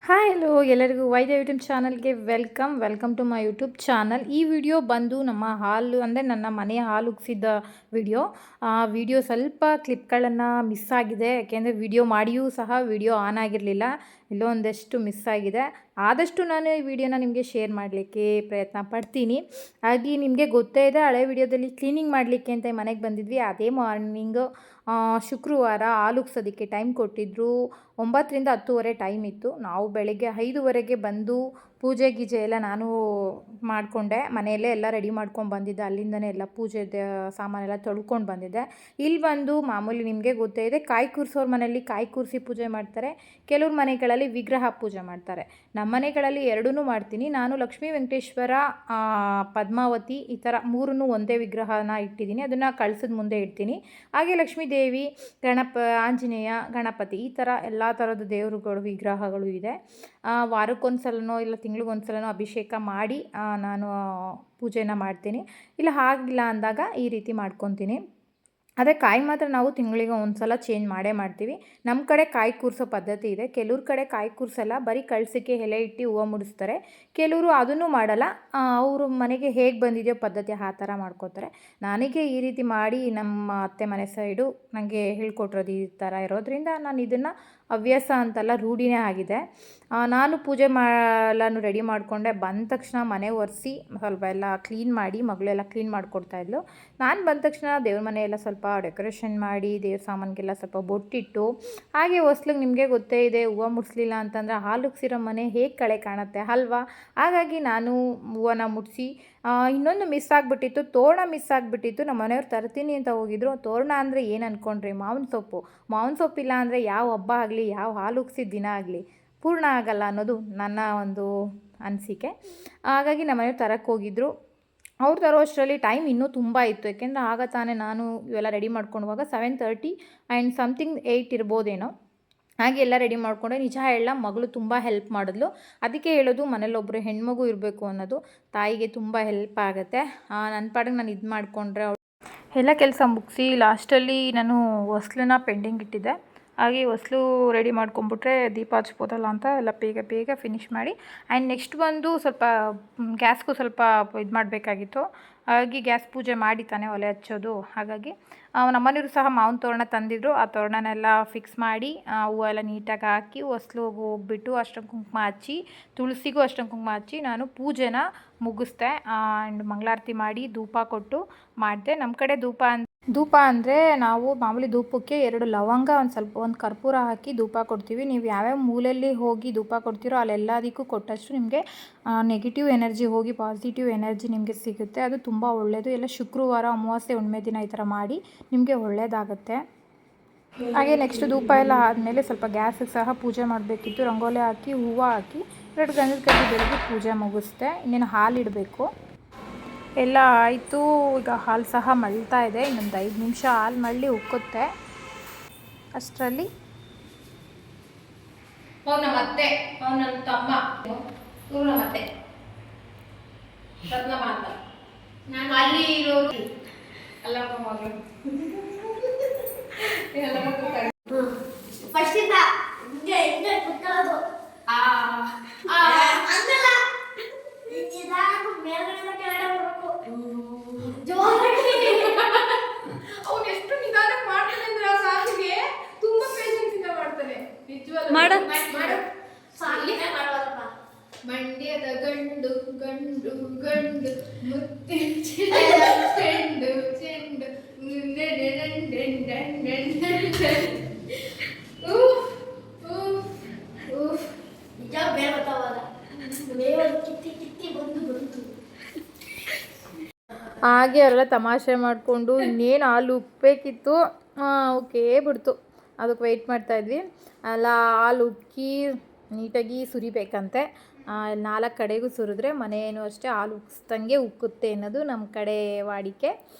Hi hello ಎಲ್ಲರಿಗೂ Vaidya YouTube ಚಾನಲ್ಗೆ welcome to my YouTube channel. ಈ ವಿಡಿಯೋ ಬಂದು ನಮ್ಮ ಹಾಲು ಅಂದರೆ ನನ್ನ ಮನೆಯ ಹಾಲು ಉಗ್ಸಿದ ವಿಡಿಯೋ. ವಿಡಿಯೋ ಸ್ವಲ್ಪ ಕ್ಲಿಪ್ಗಳನ್ನು ಮಿಸ್ ಆಗಿದೆ, ಯಾಕೆಂದರೆ ವಿಡಿಯೋ ಮಾಡಿಯೂ ಸಹ ವಿಡಿಯೋ ಆನ್ ಆಗಿರಲಿಲ್ಲ, ಎಲ್ಲೋ ಒಂದಷ್ಟು ಮಿಸ್ ಆಗಿದೆ. ಆದಷ್ಟು ನಾನು ಈ ವಿಡಿಯೋನ ನಿಮಗೆ ಶೇರ್ ಮಾಡಲಿಕ್ಕೆ ಪ್ರಯತ್ನ ಪಡ್ತೀನಿ. ಹಾಗೆ ನಿಮಗೆ ಗೊತ್ತೇ ಇದೆ, ಹಳೆ ವಿಡಿಯೋದಲ್ಲಿ ಕ್ಲೀನಿಂಗ್ ಮಾಡಲಿಕ್ಕೆ ಅಂತ ಮನೆಗೆ ಬಂದಿದ್ವಿ. ಅದೇ ಮಾರ್ನಿಂಗು ಶುಕ್ರವಾರ ಹಾಲು ಉಗ್ಸೋದಕ್ಕೆ ಟೈಮ್ ಕೊಟ್ಟಿದ್ದರು. 9ರಿಂದ 10ವರೆ ಟೈಮ್ ಇತ್ತು. ನಾವು ಬೆಳಗ್ಗೆ 5ವರೆಗೆ ಬಂದು ಪೂಜೆ ಗೀಜೆ ಎಲ್ಲ ನಾನು ಮಾಡಿಕೊಂಡೆ. ಮನೆಯಲ್ಲೇ ಎಲ್ಲ ರೆಡಿ ಮಾಡ್ಕೊಂಡು ಬಂದಿದ್ದೆ, ಅಲ್ಲಿಂದನೇ ಎಲ್ಲ ಪೂಜೆ ಸಾಮಾನೆಲ್ಲ ತೊಳ್ಕೊಂಡು ಬಂದಿದ್ದೆ. ಇಲ್ಲಿ ಬಂದು ಮಾಮೂಲಿ ನಿಮಗೆ ಗೊತ್ತೇ ಇದೆ, ಕಾಯಿ ಕೂರಿಸೋರ ಮನೆಯಲ್ಲಿ ಕಾಯಿ ಕೂರಿಸಿ ಪೂಜೆ ಮಾಡ್ತಾರೆ, ಕೆಲವ್ರ ಮನೆಗಳಲ್ಲಿ ವಿಗ್ರಹ ಪೂಜೆ ಮಾಡ್ತಾರೆ. ನಮ್ಮ ಮನೆಗಳಲ್ಲಿ ಎರಡೂ ಮಾಡ್ತೀನಿ. ನಾನು ಲಕ್ಷ್ಮೀ ವೆಂಕಟೇಶ್ವರ, ಪದ್ಮಾವತಿ ಈ ಥರ ಮೂರನ್ನು ಒಂದೇ ವಿಗ್ರಹನ ಇಟ್ಟಿದ್ದೀನಿ, ಅದನ್ನು ಕಳಸದ ಮುಂದೆ ಇಡ್ತೀನಿ. ಹಾಗೆ ಲಕ್ಷ್ಮೀ ದೇವಿ, ಆಂಜನೇಯ, ಗಣಪತಿ ಈ ಥರ ಎಲ್ಲ ಥರದ ದೇವರುಗಳು ವಿಗ್ರಹಗಳು ಇದೆ. ವಾರಕ್ಕೊಂದ್ಸಲನೋ ಇಲ್ಲ ತಿಂಗಳಿಗೊಂದ್ಸಲನೋ ಅಭಿಷೇಕ ಮಾಡಿ ನಾನು ಪೂಜೆನ ಮಾಡ್ತೀನಿ. ಇಲ್ಲ ಆಗಿಲ್ಲ ಅಂದಾಗ ಈ ರೀತಿ ಮಾಡ್ಕೊತೀನಿ. ಅದೇ ಕಾಯಿ ಮಾತ್ರ ನಾವು ತಿಂಗಳಿಗೆ ಒಂದು ಸಲ ಚೇಂಜ್ ಮಾಡ್ತೀವಿ. ನಮ್ಮ ಕಡೆ ಕಾಯಿ ಕೂರಿಸೋ ಪದ್ಧತಿ ಇದೆ, ಕೆಲವ್ರ ಕಡೆ ಕಾಯಿ ಕೂರಿಸಲ್ಲ, ಬರೀ ಕಳಸಕ್ಕೆ ಎಲೆ ಇಟ್ಟು ಹೂವು ಮುಡಿಸ್ತಾರೆ. ಕೆಲವರು ಅದನ್ನು ಮಾಡಲ್ಲ, ಅವರು ಮನೆಗೆ ಹೇಗೆ ಬಂದಿದೆಯೋ ಪದ್ಧತಿ ಆ ಥರ ಮಾಡ್ಕೋತಾರೆ. ನನಗೆ ಈ ರೀತಿ ಮಾಡಿ ನಮ್ಮ ಅತ್ತೆ ಮನೆ ಸೈಡು ನನಗೆ ಹೇಳ್ಕೊಟ್ರೋದು ಈ ಥರ ಇರೋದ್ರಿಂದ ನಾನು ಇದನ್ನು ಹವ್ಯಾಸ ಅಂತಲ್ಲ, ರೂಢಿನೇ ಆಗಿದೆ. ನಾನು ಪೂಜೆ ಎಲ್ಲನೂ ರೆಡಿ ಮಾಡಿಕೊಂಡೆ. ಬಂದ ತಕ್ಷಣ ಮನೆ ಒರೆಸಿ ಸ್ವಲ್ಪ ಎಲ್ಲ ಕ್ಲೀನ್ ಮಾಡಿ, ಮಗಳೆಲ್ಲ ಕ್ಲೀನ್ ಮಾಡಿಕೊಡ್ತಾಯಿದ್ಲು. ನಾನು ಬಂದ ತಕ್ಷಣ ದೇವ್ರ ಮನೆಯೆಲ್ಲ ಸ್ವಲ್ಪ ಡೆಕೋರೇಷನ್ ಮಾಡಿ, ದೇವ್ರ ಸಾಮಾನಿಗೆಲ್ಲ ಸ್ವಲ್ಪ ಬೊಟ್ಟಿಟ್ಟು, ಹಾಗೆ ಹೊಸ್ಲಿಗೆ ನಿಮಗೆ ಗೊತ್ತೇ ಇದೆ, ಹೂವು ಮುಡಿಸ್ಲಿಲ್ಲ ಅಂತಂದರೆ ಹಾಲು ಉಗ್ಸಿರೋ ಮನೆ ಹೇಗೆ ಕಳೆ ಕಾಣುತ್ತೆ ಅಲ್ವಾ. ಹಾಗಾಗಿ ನಾನು ಹೂವನ್ನ ಮುಡಿಸಿ, ಇನ್ನೊಂದು ಮಿಸ್ ಆಗಿಬಿಟ್ಟಿತ್ತು, ತೋರಣ ಮಿಸ್ ಆಗಿಬಿಟ್ಟಿತ್ತು. ನಮ್ಮ ಮನೆಯವ್ರು ತರ್ತೀನಿ ಅಂತ ಹೋಗಿದ್ರು. ತೋರಣ ಅಂದರೆ ಏನು ಅಂದ್ಕೊಂಡ್ರಿ, ಮಾವಿನ ಸೊಪ್ಪಿಲ್ಲ ಅಂದರೆ ಯಾವ ಹಬ್ಬ ಆಗಲಿ, ಯಾವ ಹಾಲು ಉಗ್ಸಿದ ದಿನ ಆಗಲಿ ಪೂರ್ಣ ಆಗಲ್ಲ ಅನ್ನೋದು ನನ್ನ ಒಂದು ಅನಿಸಿಕೆ. ಹಾಗಾಗಿ ನಮ್ಮ ಮನೆಯವ್ರು ತರಕ್ಕೆ ಹೋಗಿದ್ರು. ಅವ್ರು ತರೋ ಅಷ್ಟರಲ್ಲಿ ಟೈಮ್ ಇನ್ನೂ ತುಂಬ ಇತ್ತು, ಯಾಕೆಂದರೆ ಆಗ ತಾನೇ ನಾನು ಇವೆಲ್ಲ ರೆಡಿ ಮಾಡ್ಕೊಂಡಾಗ 7:30 ಆ್ಯಂಡ್ ಸಮಥಿಂಗ್ 8 ಇರ್ಬೋದೇನೋ. ಹಾಗೆ ಎಲ್ಲ ರೆಡಿ ಮಾಡಿಕೊಂಡೆ. ನಿಜ ಹೇಳ, ಮಗಳು ತುಂಬ ಹೆಲ್ಪ್ ಮಾಡಿದ್ಲು. ಅದಕ್ಕೆ ಹೇಳೋದು, ಮನೇಲೊಬ್ಬರು ಹೆಣ್ಮಗು ಇರಬೇಕು ಅನ್ನೋದು. ತಾಯಿಗೆ ತುಂಬ ಹೆಲ್ಪ್ ಆಗುತ್ತೆ. ನನ್ನ ಪಾಡಿಗೆ ನಾನು ಇದು ಮಾಡಿಕೊಂಡ್ರೆ ಎಲ್ಲ ಕೆಲಸ ಮುಗಿಸಿ ಲಾಸ್ಟಲ್ಲಿ ನಾನು ಹೊಸ್ಲನ್ನ ಪೆಂಡಿಂಗ್ ಇಟ್ಟಿದ್ದೆ. ಹಾಗೆ ಹೊಸ್ಲು ರೆಡಿ ಮಾಡ್ಕೊಂಬಿಟ್ರೆ ದೀಪ ಹಚ್ಬೋದಲ್ಲ ಅಂತ ಎಲ್ಲ ಬೇಗ ಫಿನಿಷ್ ಮಾಡಿ, ಆ್ಯಂಡ್ ನೆಕ್ಸ್ಟ್ ಬಂದು ಸ್ವಲ್ಪ ಗ್ಯಾಸ್ಗೂ ಸ್ವಲ್ಪ ಇದು ಮಾಡಬೇಕಾಗಿತ್ತು. ಹಾಗಾಗಿ ಗ್ಯಾಸ್ ಪೂಜೆ ಮಾಡಿ ತಾನೇ ಒಲೆ ಹಚ್ಚೋದು. ಹಾಗಾಗಿ ನಮ್ಮನೆಯವರು ಸಹ ಮಾವಿನ ತೋರಣ ತಂದಿದ್ರು. ಆ ತೋರಣನೆಲ್ಲ ಫಿಕ್ಸ್ ಮಾಡಿ, ಹೂವೆಲ್ಲ ನೀಟಾಗಿ ಹಾಕಿ, ಹೊಸ್ಲಿಗೆ ಹೋಗ್ಬಿಟ್ಟು ಅರ್ಶಿನ ಕುಂಕುಮ ಹಚ್ಚಿ, ತುಳಸಿಗೂ ಅರ್ಶಿನ ಕುಂಕುಮ ಹಚ್ಚಿ ನಾನು ಪೂಜೆನ ಮುಗಿಸ್ದೆ. ಆ್ಯಂಡ್ ಮಂಗಳಾರತಿ ಮಾಡಿ ಧೂಪ ಕೊಟ್ಟು ಮಾಡಿದೆ. ನಮ್ಮ ಕಡೆ ಧೂಪ ಅಂದರೆ ನಾವು ಮಾಮೂಲಿ ಧೂಪಕ್ಕೆ 2 ಲವಂಗ, ಒಂದು ಕರ್ಪೂರ ಹಾಕಿ ಧೂಪ ಕೊಡ್ತೀವಿ. ನೀವು ಯಾವ್ಯಾವ ಮೂಲೆಯಲ್ಲಿ ಹೋಗಿ ಧೂಪ ಕೊಡ್ತೀರೋ ಅಲ್ಲೆಲ್ಲದಕ್ಕೂ ಕೊಟ್ಟಷ್ಟು ನಿಮಗೆ ನೆಗೆಟಿವ್ ಎನರ್ಜಿ ಹೋಗಿ ಪಾಸಿಟಿವ್ ಎನರ್ಜಿ ನಿಮಗೆ ಸಿಗುತ್ತೆ. ಅದು ತುಂಬ ಒಳ್ಳೆಯದು. ಎಲ್ಲ ಶುಕ್ರವಾರ, ಅಮಾವಾಸ್ಯೆ, ಹುಣ್ಣಿಮೆ ದಿನ ಈ ಥರ ಮಾಡಿ ನಿಮಗೆ ಒಳ್ಳೆಯದಾಗುತ್ತೆ. ಹಾಗೆ ನೆಕ್ಸ್ಟ್ ಧೂಪ ಎಲ್ಲ ಆದಮೇಲೆ ಸ್ವಲ್ಪ ಗ್ಯಾಸಿಗೆ ಸಹ ಪೂಜೆ ಮಾಡಬೇಕಿತ್ತು. ರಂಗೋಲಿ ಹಾಕಿ, ಹೂವು ಹಾಕಿ, 2 ಗಂಧದ ಕಡ್ಡಿ ಬೆಳಗ್ಗೆ ಪೂಜೆ ಮುಗಿಸ್ದೆ. ಇನ್ನೇನು ಹಾಲು ಇಡಬೇಕು. ಎಲ್ಲ ಆಯಿತು. ಈಗ ಹಾಲು ಸಹ ಮಳ್ತಾ ಇದೆ. ಇನ್ನೊಂದು 5 ನಿಮಿಷ ಹಾಲು ಮಳ್ಳಿ ಉಕ್ಕುತ್ತೆ. ಅಷ್ಟರಲ್ಲಿ ನಮ್ಮ ಅತ್ತೆ, ನನ್ನ ತಮ್ಮ, ಇವ್ರು ನಮ್ಮ ಅತ್ತೆ ರತ್ನಮ್ಮ ಅಂತ. ನಾನು ಅಲ್ಲಿ ಇರೋದು ಅಲ್ಲಮ್ಮ ಮಗಳು. ಫಸ್ಟ್ ಇಂದ ಹಿಂಗೆ ಕುತ್ಕೊಳ್ಳೋದು. ಹಂಗಲ್ಲ, ಮೇಲ್ಗಡೆ ಕೆಳಗಡೆ ಬರಬೇಕು. ಅವ್ನು ಎಷ್ಟು ನಿಧಾನಕ್ಕೆ ಮಾಡ್ತಾನೆ ಅಂದ್ರೆ ಆ ಸಾಂಗಿಗೆ ತುಂಬಾ ಪೇಷನ್ಸ್ ಇಂದ ಮಾಡ್ತಾನೆ. ನಿಜವಾಗ್ಲೂ ಮಾಡು ಸಾಲಿನೇ ಮಾಡೋದಪ್ಪ. ಮಂಡ್ಯದ ಗಂಡು ಗಂಡು ಗಂಡು ಮುತ್ತಿನ ಚೆಂಡು ಚೆಂಡು ನಿಜ ಬೇಡವಾದ ಕಿತ್ತಿ ಬಂತು. ಹಾಗೆ ಅವರೆಲ್ಲ ತಮಾಷೆ ಮಾಡಿಕೊಂಡು ಇನ್ನೇನು ಹಾಲು ಉಕ್ಕಬೇಕಿತ್ತು, ಓಕೆ ಬಿಡ್ತು. ಅದಕ್ಕೆ ವೆಯ್ಟ್ ಮಾಡ್ತಾಯಿದ್ವಿ. ಅಲ್ಲ, ಹಾಲು ಉಕ್ಕಿ ನೀಟಾಗಿ ಸುರಿಬೇಕಂತೆ. 4 ಕಡೆಗೂ ಸುರಿದ್ರೆ ಮನೆಯೂ ಅಷ್ಟೇ ಹಾಲು ಉಕ್ಸ್ದಂಗೆ ಉಕ್ಕುತ್ತೆ ಅನ್ನೋದು ನಮ್ಮ ಕಡೆ ವಾಡಿಕೆ.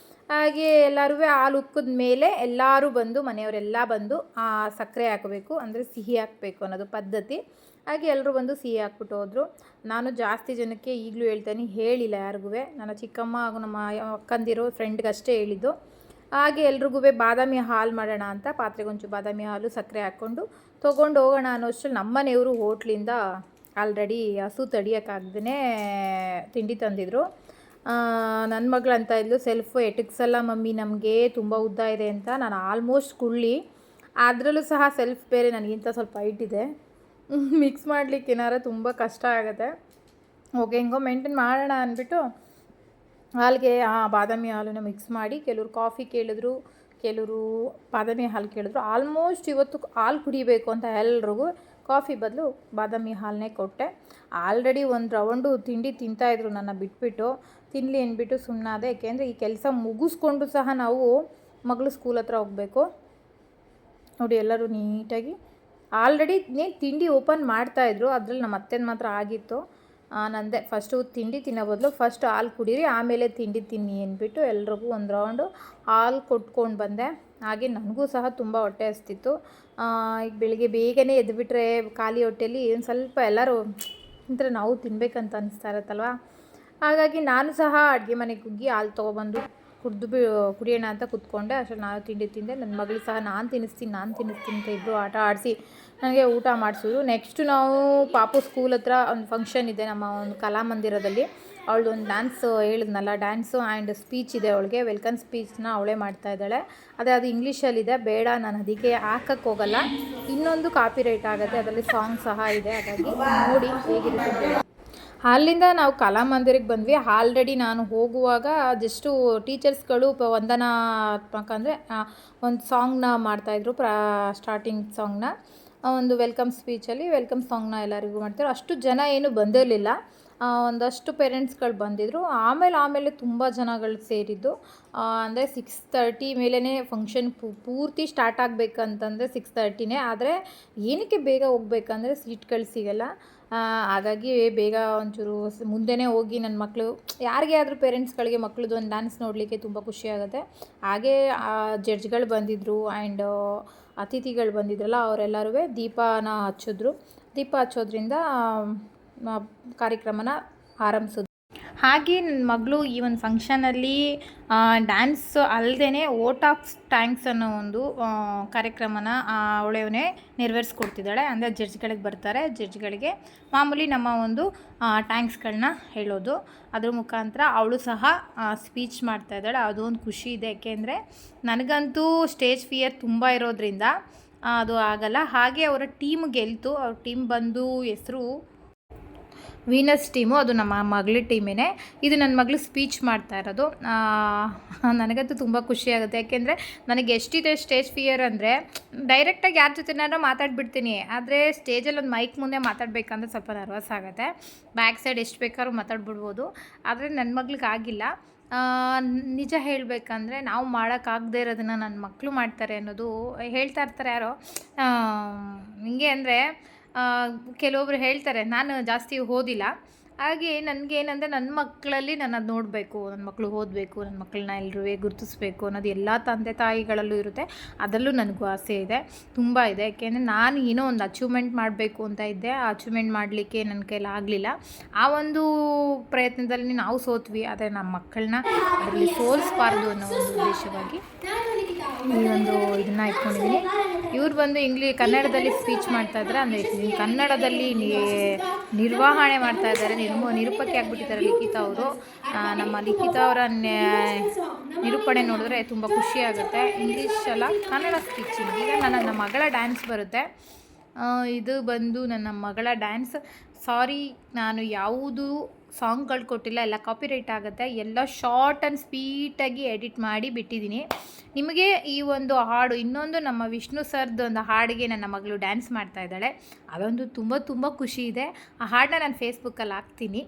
ಹಾಗೆ ಎಲ್ಲರೂ ಹಾಲು ಉಕ್ಕಿದ ಮೇಲೆ ಎಲ್ಲರೂ ಬಂದು, ಮನೆಯವರೆಲ್ಲ ಬಂದು ಸಕ್ಕರೆ ಹಾಕಬೇಕು, ಅಂದರೆ ಸಿಹಿ ಹಾಕಬೇಕು ಅನ್ನೋದು ಪದ್ಧತಿ. ಹಾಗೆ ಎಲ್ಲರೂ ಬಂದು ಸಿಹಿ ಹಾಕ್ಬಿಟ್ಟು ಹೋದರು. ನಾನು ಜಾಸ್ತಿ ಜನಕ್ಕೆ ಈಗಲೂ ಹೇಳ್ತೇನೆ, ಹೇಳಿಲ್ಲ ಯಾರಿಗೂ. ನನ್ನ ಚಿಕ್ಕಮ್ಮ ಹಾಗೂ ನಮ್ಮ ಅಕ್ಕಂದಿರೋ ಫ್ರೆಂಡ್ಗಷ್ಟೇ ಹೇಳಿದ್ದು. ಹಾಗೆ ಎಲ್ರಿಗೂ ಬಾದಾಮಿ ಹಾಲು ಮಾಡೋಣ ಅಂತ ಪಾತ್ರೆಗೆ ಒಂಚೂರು ಬಾದಾಮಿ ಹಾಲು, ಸಕ್ಕರೆ ಹಾಕ್ಕೊಂಡು ತೊಗೊಂಡು ಹೋಗೋಣ ಅನ್ನೋ ಅಷ್ಟರಲ್ಲಿ ನಮ್ಮ ಮನೆಯವರು ಹೋಟ್ಲಿಂದ ಆಲ್ರೆಡಿ ಹಸು ತಡಿಯೋಕ್ಕಾಗ್ದೇ ತಿಂಡಿ ತಂದಿದ್ರು. ನನ್ನ ಮಗಳು ಅಂತ ಇದ್ಲು, ಸೆಲ್ಫು ಎಟಕ್ಸಲ್ಲ ಮಮ್ಮಿ ನಮಗೆ ತುಂಬ ಉದ್ದ ಇದೆ ಅಂತ. ನಾನು ಆಲ್ಮೋಸ್ಟ್ ಕುಳ್ಳಿ, ಅದರಲ್ಲೂ ಸಹ ಸೆಲ್ಫ್ ಬೇರೆ ನನಗಿಂತ ಸ್ವಲ್ಪ ಹೈಟ್ ಇದೆ, ಮಿಕ್ಸ್ ಮಾಡಲಿಕ್ಕೆ ಏನಾರು ತುಂಬ ಕಷ್ಟ ಆಗುತ್ತೆ. ಓಕೆ ಹೆಂಗೋ ಮೇಂಟೈನ್ ಮಾಡೋಣ ಅಂದ್ಬಿಟ್ಟು ಹಾಲಿಗೆ ಬಾದಾಮಿ ಹಾಲನ್ನು ಮಿಕ್ಸ್ ಮಾಡಿ, ಕೆಲವರು ಕಾಫಿ ಕೇಳಿದ್ರು, ಕೆಲವರು ಬಾದಾಮಿ ಹಾಲು ಕೇಳಿದ್ರು. ಆಲ್ಮೋಸ್ಟ್ ಇವತ್ತು ಹಾಲು ಕುಡಿಬೇಕು ಅಂತ ಎಲ್ರಿಗೂ ಕಾಫಿ ಬದಲು ಬಾದಾಮಿ ಹಾಲನ್ನೇ ಕೊಟ್ಟೆ. ಆಲ್ರೆಡಿ ಒಂದು ರೌಂಡು ತಿಂಡಿ ತಿಂತಾಯಿದ್ರು ನನ್ನ ಬಿಟ್ಬಿಟ್ಟು, ತಿನ್ನಲಿ ಅಂದ್ಬಿಟ್ಟು ಸುಮ್ಮನಾದೆ. ಏಕೆಂದರೆ ಈ ಕೆಲಸ ಮುಗಿಸ್ಕೊಂಡು ಸಹ ನಾವು ಮಗಳು ಸ್ಕೂಲ್ ಹತ್ರ ಹೋಗಬೇಕು. ನೋಡಿ ಎಲ್ಲರೂ ನೀಟಾಗಿ ಆಲ್ರೆಡಿ ತಿಂಡಿ ಓಪನ್ ಮಾಡ್ತಾಯಿದ್ರು, ಅದರಲ್ಲಿ ನಮ್ಮ ಅತ್ತೆನ ಮಾತ್ರ ಆಗಿತ್ತು. ನಂದೆ ಫಸ್ಟು ತಿಂಡಿ ತಿನ್ನೋ ಬದಲು ಫಸ್ಟ್ ಹಾಲು ಕುಡೀರಿ, ಆಮೇಲೆ ತಿಂಡಿ ತಿನ್ನಿ ಅಂದ್ಬಿಟ್ಟು ಎಲ್ರಿಗೂ ಒಂದು ರೌಂಡು ಹಾಲು ಕೊಟ್ಕೊಂಡು ಬಂದೆ. ಹಾಗೆ ನನಗೂ ಸಹ ತುಂಬ ಹೊಟ್ಟೆ ಹಸ್ತಿತ್ತು. ಈಗ ಬೆಳಿಗ್ಗೆ ಬೇಗನೆ ಎದ್ದುಬಿಟ್ರೆ ಖಾಲಿ ಹೊಟ್ಟೆಯಲ್ಲಿ ಒಂದು ಸ್ವಲ್ಪ ಎಲ್ಲರೂ ಅಂದರೆ ನಾವು ತಿನ್ನಬೇಕಂತ ಅನಿಸ್ತಾ ಇರುತ್ತಲ್ವ. ಹಾಗಾಗಿ ನಾನು ಸಹ ಅಡುಗೆ ಮನೆಗೆ ಹೋಗಿ ಹಾಲು ತೊಗೊಬಂದು ಕುಡಿಯೋಣ ಅಂತ ಕೂತ್ಕೊಂಡೆ. ಅಷ್ಟರಲ್ಲಿ ನಾನು ತಿಂಡಿ ತಿಂದೆ. ನನ್ನ ಮಗಳು ಸಹ ನಾನು ತಿನ್ನಿಸ್ತೀನಿ ಅಂತ ಇಬ್ಬರು ಆಟ ಆಡಿಸಿ ನನಗೆ ಊಟ ಮಾಡಿಸಿದ್ರು. ನೆಕ್ಸ್ಟು ನಾವು ಪಾಪು ಸ್ಕೂಲ್ ಹತ್ರ ಒಂದು ಫಂಕ್ಷನ್ ಇದೆ ನಮ್ಮ ಒಂದು ಕಲಾಮಂದಿರದಲ್ಲಿ. ಅವಳದು ಒಂದು ಡ್ಯಾನ್ಸ್ ಹೇಳಿದ್ನಲ್ಲ, ಡ್ಯಾನ್ಸು ಆ್ಯಂಡ್ ಸ್ಪೀಚ್ ಇದೆ ಅವಳಿಗೆ, ವೆಲ್ಕಮ್ ಸ್ಪೀಚ್ನ ಅವಳೇ ಮಾಡ್ತಾಯಿದ್ದಾಳೆ. ಅದೇ ಅದು ಇಂಗ್ಲೀಷಲ್ಲಿದೆ, ಬೇಡ ನಾನು ಅದಕ್ಕೆ ಹಾಕಕ್ಕೆ ಹೋಗಲ್ಲ, ಇನ್ನೊಂದು ಕಾಪಿ ರೈಟ್ ಆಗುತ್ತೆ, ಅದರಲ್ಲಿ ಸಾಂಗ್ ಸಹ ಇದೆ. ಹಾಗಾಗಿ ನೋಡಿ ಹೇಗಿರುತ್ತೆ. ಅಲ್ಲಿಂದ ನಾವು ಕಲಾಮಂದಿರಕ್ಕೆ ಬಂದ್ವಿ. ಆಲ್ರೆಡಿ ನಾನು ಹೋಗುವಾಗ ಜಸ್ಟು ಟೀಚರ್ಸ್ಗಳು ವಂದನಾತ್ಮಕ ಒಂದು ಸಾಂಗ್ನ ಮಾಡ್ತಾಯಿದ್ರು, ಸ್ಟಾರ್ಟಿಂಗ್ ಸಾಂಗ್ನ, ಒಂದು ವೆಲ್ಕಮ್ ಸ್ಪೀಚಲ್ಲಿ ವೆಲ್ಕಮ್ ಸಾಂಗ್ನ ಎಲ್ಲರಿಗೂ ಮಾಡ್ತಾರೆ. ಅಷ್ಟು ಜನ ಏನು ಬಂದಿರಲಿಲ್ಲ, ಒಂದಷ್ಟು ಪೇರೆಂಟ್ಸ್ಗಳು ಬಂದಿದ್ದರು. ಆಮೇಲೆ ತುಂಬ ಜನಗಳು ಸೇರಿದ್ದು. ಅಂದರೆ 6:30 ಮೇಲೇ ಫಂಕ್ಷನ್ ಪೂರ್ತಿ ಸ್ಟಾರ್ಟ್ ಆಗಬೇಕಂತಂದರೆ 6:30ನೇ. ಆದರೆ ಏನಕ್ಕೆ ಬೇಗ ಹೋಗ್ಬೇಕಂದ್ರೆ ಸೀಟ್ಗಳು ಸಿಗಲ್ಲ. ಹಾಗಾಗಿ ಬೇಗ ಒಂಚೂರು ಮುಂದೆನೇ ಹೋಗಿ ನನ್ನ ಮಕ್ಕಳು ಯಾರಿಗೇ ಆದರೂ ಪೇರೆಂಟ್ಸ್ಗಳಿಗೆ ಮಕ್ಕಳದ್ದು ಒಂದು ಡ್ಯಾನ್ಸ್ ನೋಡಲಿಕ್ಕೆ ತುಂಬ ಖುಷಿಯಾಗುತ್ತೆ. ಹಾಗೇ ಜಡ್ಜ್ಗಳು ಬಂದಿದ್ದರು ಆ್ಯಂಡ್ ಅತಿಥಿಗಳು ಬಂದಿದ್ರಲ್ಲ, ಅವರೆಲ್ಲರೂ ದೀಪನ ಹಚ್ಚಿದ್ರು. ದೀಪ ಹಚ್ಚೋದ್ರಿಂದ ಕಾರ್ಯಕ್ರಮನ ಆರಂಭಿಸಿದ್ರು. ಹಾಗೆ ನನ್ನ ಮಗಳು ಈ ಒಂದು ಫಂಕ್ಷನಲ್ಲಿ ಡ್ಯಾನ್ಸ್ ಅಲ್ಲದೇ ವೋಟ್ ಆಫ್ ಥ್ಯಾಂಕ್ಸ್ ಅನ್ನೋ ಒಂದು ಕಾರ್ಯಕ್ರಮನ ಅವಳೇ ನೆರವೇರಿಸ್ಕೊಡ್ತಿದ್ದಾಳೆ. ಅಂದರೆ ಜಡ್ಜ್ಗಳಿಗೆ ಬರ್ತಾರೆ, ಜಡ್ಜ್ಗಳಿಗೆ ಮಾಮೂಲಿ ನಮ್ಮ ಒಂದು ಥ್ಯಾಂಕ್ಸ್ಗಳನ್ನ ಹೇಳೋದು, ಅದ್ರ ಮುಖಾಂತರ ಅವಳು ಸಹ ಸ್ಪೀಚ್ ಮಾಡ್ತಾಯಿದ್ದಾಳೆ. ಅದು ಒಂದು ಖುಷಿ ಇದೆ. ಏಕೆಂದರೆ ನನಗಂತೂ ಸ್ಟೇಜ್ ಫಿಯರ್ ತುಂಬ ಇರೋದ್ರಿಂದ ಅದು ಆಗಲ್ಲ. ಹಾಗೆ ಅವರ ಟೀಮ್ ಗೆಲ್ತು. ಅವ್ರ ಟೀಮ್ ಬಂದು ಹೆಸರು ವೀನಸ್ ಟೀಮು, ಅದು ನಮ್ಮ ಮಗಳ ಟೀಮೇನೆ. ಇದು ನನ್ನ ಮಗಳು ಸ್ಪೀಚ್ ಮಾಡ್ತಾ ಇರೋದು. ನನಗಂತೂ ತುಂಬ ಖುಷಿಯಾಗುತ್ತೆ. ಯಾಕೆಂದರೆ ನನಗೆ ಎಷ್ಟಿದೆ ಸ್ಟೇಜ್ ಫಿಯರ್ ಅಂದರೆ ಡೈರೆಕ್ಟಾಗಿ ಯಾರ ಜೊತೆನಾದ್ರೂ ಮಾತಾಡ್ಬಿಡ್ತೀನಿ, ಆದರೆ ಸ್ಟೇಜಲ್ಲಿ ಒಂದು ಮೈಕ್ ಮುಂದೆ ಮಾತಾಡಬೇಕಂದ್ರೆ ಸ್ವಲ್ಪ ನರ್ವಸ್ ಆಗುತ್ತೆ. ಬ್ಯಾಕ್ ಸೈಡ್ ಎಷ್ಟು ಬೇಕಾದ್ರೂ ಮಾತಾಡ್ಬಿಡ್ಬೋದು, ಆದರೆ ನನ್ನ ಮಗ್ಳಿಗೆ ಆಗಿಲ್ಲ. ನಿಜ ಹೇಳಬೇಕಂದ್ರೆ ನಾವು ಮಾಡೋಕ್ಕಾಗದೇ ಇರೋದನ್ನು ನನ್ನ ಮಕ್ಕಳು ಮಾಡ್ತಾರೆ ಅನ್ನೋದು ಹೇಳ್ತಾ ಇರ್ತಾರೆ ಯಾರೋ. ಹಿಂಗೆ ಅಂದರೆ ಕೆಲವೊಬ್ರು ಹೇಳ್ತಾರೆ, ನಾನು ಜಾಸ್ತಿ ಓದಿಲ್ಲ, ಹಾಗೆ ನನಗೇನಂದರೆ ನನ್ನ ಮಕ್ಕಳಲ್ಲಿ ನಾನು ಅದು ನೋಡಬೇಕು, ನನ್ನ ಮಕ್ಕಳು ಓದಬೇಕು, ನನ್ನ ಮಕ್ಕಳನ್ನ ಎಲ್ಲರೂ ಗುರುತಿಸ್ಬೇಕು ಅನ್ನೋದು ಎಲ್ಲ ತಂದೆ ತಾಯಿಗಳಲ್ಲೂ ಇರುತ್ತೆ. ಅದರಲ್ಲೂ ನನಗೂ ಆಸೆ ಇದೆ, ತುಂಬ ಇದೆ. ಯಾಕೆಂದರೆ ನಾನು ಏನೋ ಒಂದು ಅಚೀವ್ಮೆಂಟ್ ಮಾಡಬೇಕು ಅಂತ ಇದ್ದೆ, ಆ ಅಚೀವ್ಮೆಂಟ್ ಮಾಡಲಿಕ್ಕೆ ನನ್ನ ಕೈಲಿ ಆಗಲಿಲ್ಲ. ಆ ಒಂದು ಪ್ರಯತ್ನದಲ್ಲಿ ನಾವು ಸೋತ್ವಿ. ಆದರೆ ನಮ್ಮ ಮಕ್ಕಳನ್ನ ಅದರಲ್ಲಿ ಸೋಲಿಸಬಾರ್ದು ಅನ್ನೋ ಒಂದು ಉದ್ದೇಶವಾಗಿ ಈ ಒಂದು ಇದನ್ನು ಇಟ್ಕೊಂಡಿದ್ದೀನಿ. ಇವ್ರು ಬಂದು ಕನ್ನಡದಲ್ಲಿ ಸ್ಪೀಚ್ ಮಾಡ್ತಾಯಿದ್ದಾರೆ. ಅಂದರೆ ಕನ್ನಡದಲ್ಲಿ ನಿರ್ವಹಣೆ ಮಾಡ್ತಾ ಇದ್ದಾರೆ, ನಿರೂಪಕಿ ಆಗಿಬಿಟ್ಟಿದ್ದಾರೆ ಲಿಖಿತಾ ಅವರು. ನಮ್ಮ ಲಿಖಿತಾ ಅವರ ನಿರೂಪಣೆ ನೋಡಿದ್ರೆ ತುಂಬ ಖುಷಿಯಾಗುತ್ತೆ. ಇಂಗ್ಲೀಷ್ ಅಲ್ಲ, ಕನ್ನಡ ಸ್ಪೀಚಿಂಗ್. ಈಗ ನನ್ನ ಮಗಳ ಡ್ಯಾನ್ಸ್ ಬರುತ್ತೆ. ಇದು ಬಂದು ನನ್ನ ಮಗಳ ಡ್ಯಾನ್ಸ್. ಸಾರಿ, ನಾನು ಯಾವುದು ಸಾಂಗ್ಗಳು ಕೊಟ್ಟಿಲ್ಲ, ಎಲ್ಲ ಕಾಪಿರೈಟ್ ಆಗುತ್ತೆ. ಎಲ್ಲ ಶಾರ್ಟ್ ಆ್ಯಂಡ್ ಸ್ವೀಟಾಗಿ ಎಡಿಟ್ ಮಾಡಿ ಬಿಟ್ಟಿದ್ದೀನಿ. ನಿಮಗೆ ಈ ಒಂದು ಹಾಡು, ಇನ್ನೊಂದು ನಮ್ಮ ವಿಷ್ಣು ಸರ್ದು ಒಂದು ಹಾಡಿಗೆ ನನ್ನ ಮಗಳು ಡ್ಯಾನ್ಸ್ ಮಾಡ್ತಾ ಇದ್ದಾಳೆ. ಅದೊಂದು ತುಂಬ ಖುಷಿ ಇದೆ. ಆ ಹಾಡನ್ನ ನಾನು ಫೇಸ್ಬುಕ್ಕಲ್ಲಿ ಹಾಕ್ತೀನಿ.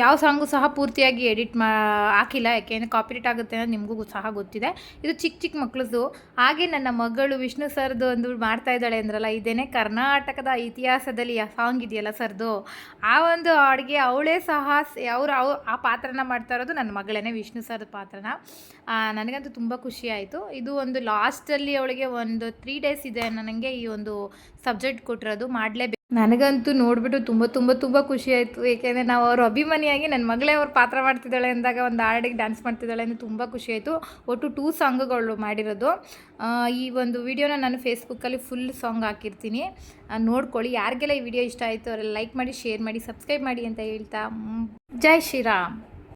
ಯಾವ ಸಾಂಗು ಸಹ ಪೂರ್ತಿಯಾಗಿ ಎಡಿಟ್ ಹಾಕಿಲ್ಲ, ಯಾಕೆಂದರೆ ಕಾಪಿರೈಟ್ ಆಗುತ್ತೆ ಅನ್ನೋದು ನಿಮಗೂ ಸಹ ಗೊತ್ತಿದೆ. ಇದು ಚಿಕ್ಕ ಮಕ್ಕಳದು. ಹಾಗೆ ನನ್ನ ಮಗಳು ವಿಷ್ಣು ಸರ್ದು ಒಂದು ಮಾಡ್ತಾ ಇದ್ದಾಳೆ ಅಂದ್ರಲ್ಲ, ಇದೇನೇ ಕರ್ನಾಟಕದ ಇತಿಹಾಸದಲ್ಲಿ ಆ ಸಾಂಗ್ ಇದೆಯಲ್ಲ ಸರ್ದು, ಆ ಒಂದು ಹಾಡಿಗೆ ಅವಳೇ ಸಹ ಆ ಪಾತ್ರನ ಮಾಡ್ತಾ ಇರೋದು ನನ್ನ ಮಗಳೇ, ವಿಷ್ಣು ಸರ್ದ ಪಾತ್ರನ. ನನಗಂತೂ ತುಂಬ ಖುಷಿ ಆಯಿತು. ಇದು ಒಂದು ಲಾಸ್ಟಲ್ಲಿ ಅವಳಿಗೆ ಒಂದು 3 days ಇದೆ ನನಗೆ ಈ ಒಂದು ಸಬ್ಜೆಕ್ಟ್ ಕೊಟ್ಟಿರೋದು, ಮಾಡಲೇಬೇಕು. ನನಗಂತೂ ನೋಡಿಬಿಟ್ಟು ತುಂಬ ಖುಷಿ ಆಯಿತು. ಏಕೆಂದರೆ ನಾವು ಅವ್ರ ಅಭಿಮಾನಿಯಾಗಿ ನನ್ನ ಮಗಳೇ ಅವ್ರ ಪಾತ್ರ ಮಾಡ್ತಿದ್ದಾಳೆ ಅಂದಾಗ, ಒಂದು ಹಾಡಿಗೆ ಡ್ಯಾನ್ಸ್ ಮಾಡ್ತಿದ್ದಾಳೆ ಅಂದರೆ ತುಂಬ ಖುಷಿ ಆಯಿತು. ಒಟ್ಟು 2 ಸಾಂಗ್ಗಳು ಮಾಡಿರೋದು. ಈ ಒಂದು ವಿಡಿಯೋನ ನಾನು ಫೇಸ್ಬುಕ್ಕಲ್ಲಿ ಫುಲ್ ಸಾಂಗ್ ಹಾಕಿರ್ತೀನಿ, ನೋಡ್ಕೊಳ್ಳಿ. ಯಾರಿಗೆಲ್ಲ ಈ ವಿಡಿಯೋ ಇಷ್ಟ ಆಯಿತು ಅವರೆಲ್ಲ ಲೈಕ್ ಮಾಡಿ, ಶೇರ್ ಮಾಡಿ, ಸಬ್ಸ್ಕ್ರೈಬ್ ಮಾಡಿ ಅಂತ ಹೇಳ್ತಾ, ಜೈ ಶ್ರೀರಾಮ್.